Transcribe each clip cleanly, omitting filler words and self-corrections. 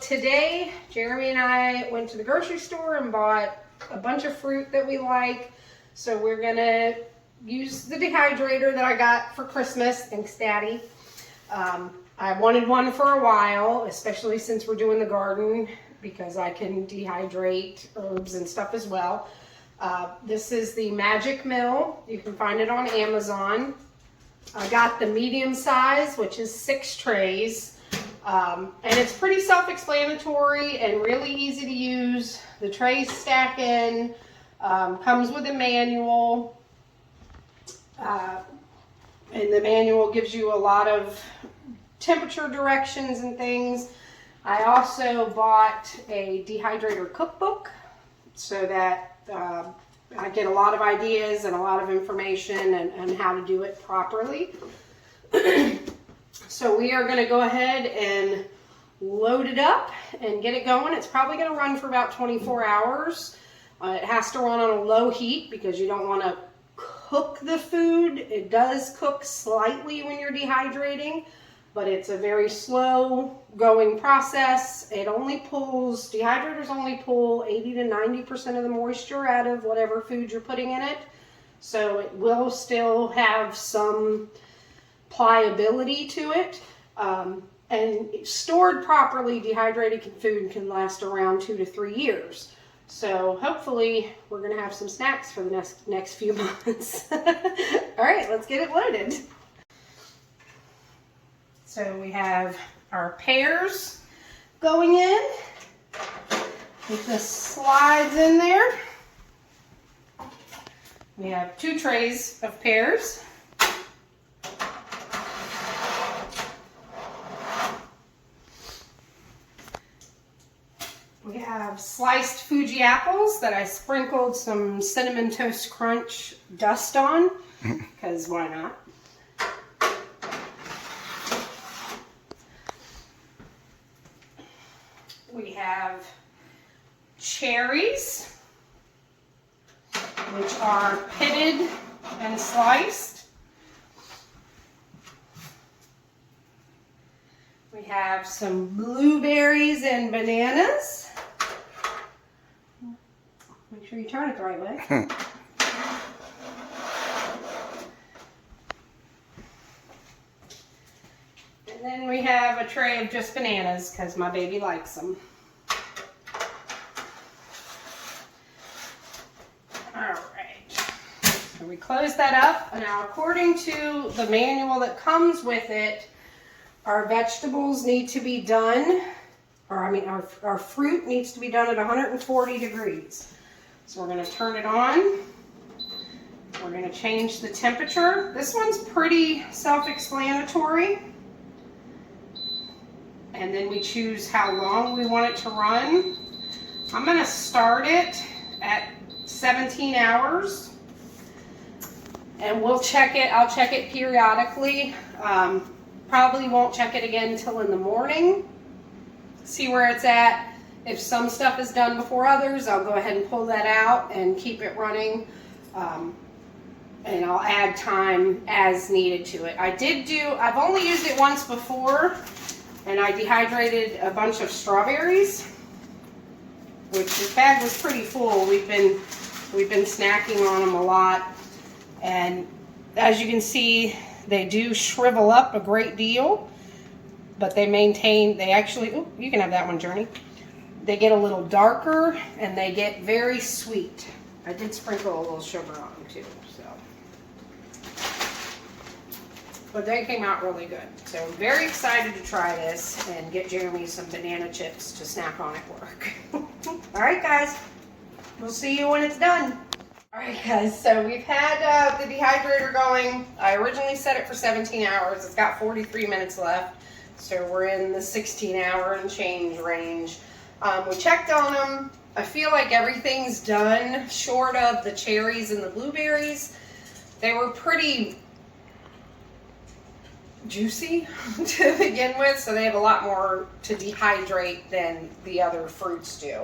today, Jeremy and I went to the grocery store and bought a bunch of fruit that we like. So we're gonna use the dehydrator that I got for Christmas. Thanks, Daddy. I wanted one for a while, especially since we're doing the garden, because I can dehydrate herbs and stuff as well. This is the Magic Mill. You can find it on Amazon. I got the medium size, which is 6 trays. And it's pretty self-explanatory and really easy to use. The trays stack in, comes with a manual. And the manual gives you a lot of temperature directions and things. I also bought a dehydrator cookbook so that I get a lot of ideas and a lot of information and how to do it properly. So we are going to go ahead and load it up and get it going. It's probably going to run for about 24 hours. It has to run on a low heat because you don't want to cook the food. It does cook slightly when you're dehydrating, but it's a very slow going process. It only pulls, dehydrators only pull 80 to 90% of the moisture out of whatever food you're putting in it. So it will still have some pliability to it. And stored properly, dehydrated food can last around 2 to 3 years. So hopefully we're going to have some snacks for the next few months. All right, let's get it loaded. So we have our pears going in. With the slides in there. We have 2 trays of pears. We have sliced Fuji apples that I sprinkled some Cinnamon Toast Crunch dust on, because why not? We have cherries, which are pitted and sliced. We have some blueberries and bananas. Make sure you turn it the right way. And then we have a tray of just bananas because my baby likes them. Alright, so we close that up. Now, according to the manual that comes with it, our vegetables need to be done, our fruit needs to be done at 140 degrees. So we're going to turn it on. We're going to change the temperature. This one's pretty self-explanatory. And then we choose how long we want it to run. I'm going to start it at 17 hours. And we'll check it. I'll check it periodically. Probably won't check it again until in the morning. See where it's at. If some stuff is done before others, I'll go ahead and pull that out and keep it running. And I'll add time as needed to it. I've only used it once before, and I dehydrated a bunch of strawberries, which the bag was pretty full. We've been snacking on them a lot. And as you can see, they do shrivel up a great deal, but they actually, ooh, you can have that one, Journey. They get a little darker and they get very sweet. I did sprinkle a little sugar on them too, so. But they came out really good. So I'm very excited to try this and get Jeremy some banana chips to snack on at work. All right, guys, we'll see you when it's done. All right, guys, so we've had the dehydrator going. I originally set it for 17 hours. It's got 43 minutes left. So we're in the 16-hour and change range. We checked on them. I feel like everything's done short of the cherries and the blueberries. They were pretty juicy to begin with, so they have a lot more to dehydrate than the other fruits do.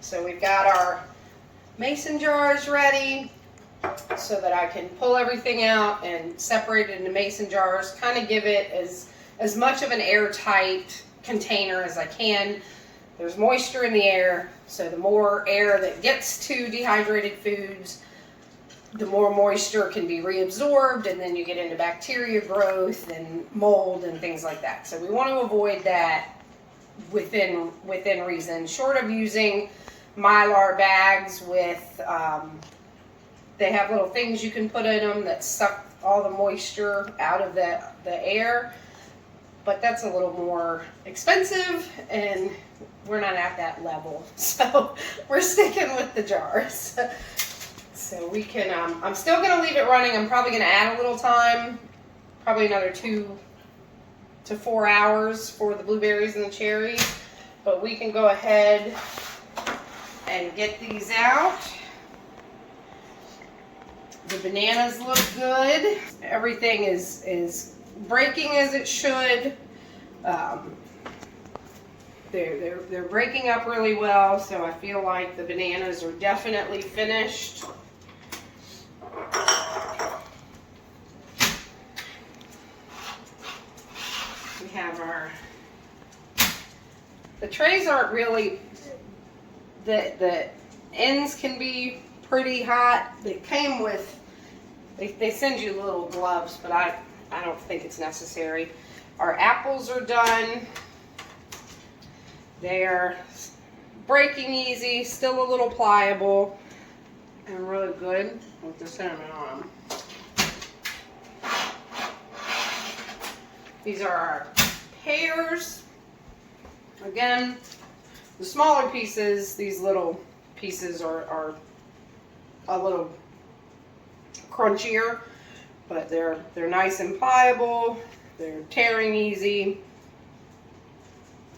So we've got our mason jars ready so that I can pull everything out and separate it into mason jars, kind of give it as much of an airtight container as I can. there's moisture in the air, so the more air that gets to dehydrated foods, the more moisture can be reabsorbed, and then you get into bacteria growth and mold and things like that. So we want to avoid that within reason, short of using Mylar bags with, they have little things you can put in them that suck all the moisture out of the air, but that's a little more expensive and we're not at that level. So we're sticking with the jars. So we can, I'm still going to leave it running. I'm probably going to add a little time, probably another 2 to 4 hours for the blueberries and the cherries, but we can go ahead and get these out. The bananas look good. Everything is breaking as it should. They're breaking up really well, so I feel like the bananas are definitely finished. We have the trays aren't really, the ends can be pretty hot. They came with, they send you little gloves, but I don't think it's necessary. Our apples are done. They're breaking easy, still a little pliable, and really good with the cinnamon on them. These are our pears. Again, the smaller pieces, these little pieces are a little crunchier, but they're nice and pliable. They're tearing easy,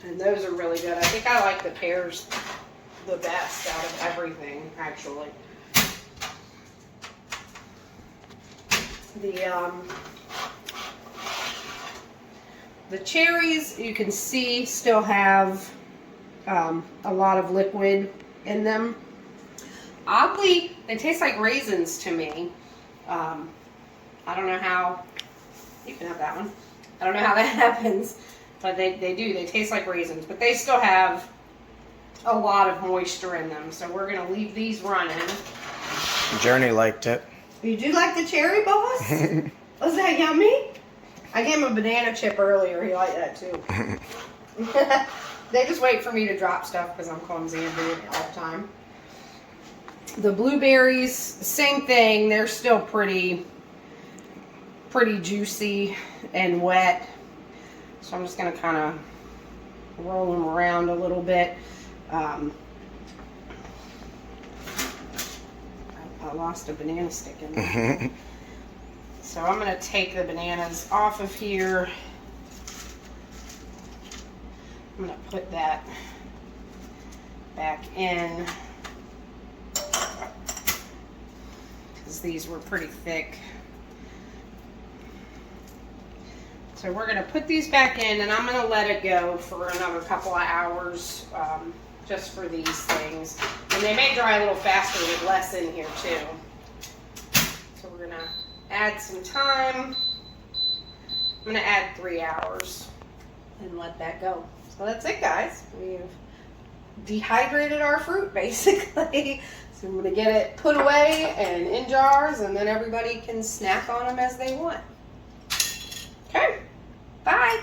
and those are really good. I think I like the pears the best out of everything, actually. The cherries, you can see, still have a lot of liquid in them. Oddly, they taste like raisins to me. I don't know how, you can have that one. I don't know how that happens, but they do. They taste like raisins, but they still have a lot of moisture in them. So we're going to leave these running. Journey liked it. You do like the cherry, boss? Was that yummy? I gave him a banana chip earlier. He liked that too. They just wait for me to drop stuff because I'm clumsy and do it all the time. The blueberries, same thing. They're still pretty juicy and wet. So I'm just going to kind of roll them around a little bit. I lost a banana stick in there. So I'm going to take the bananas off of here. I'm going to put that back in because these were pretty thick. So we're going to put these back in, and I'm going to let it go for another couple of hours just for these things. And they may dry a little faster with less in here too. So we're going to add some time. I'm going to add 3 hours and let that go. So that's it, guys. We've dehydrated our fruit, basically. So I'm going to get it put away and in jars, and then everybody can snack on them as they want. Okay, bye.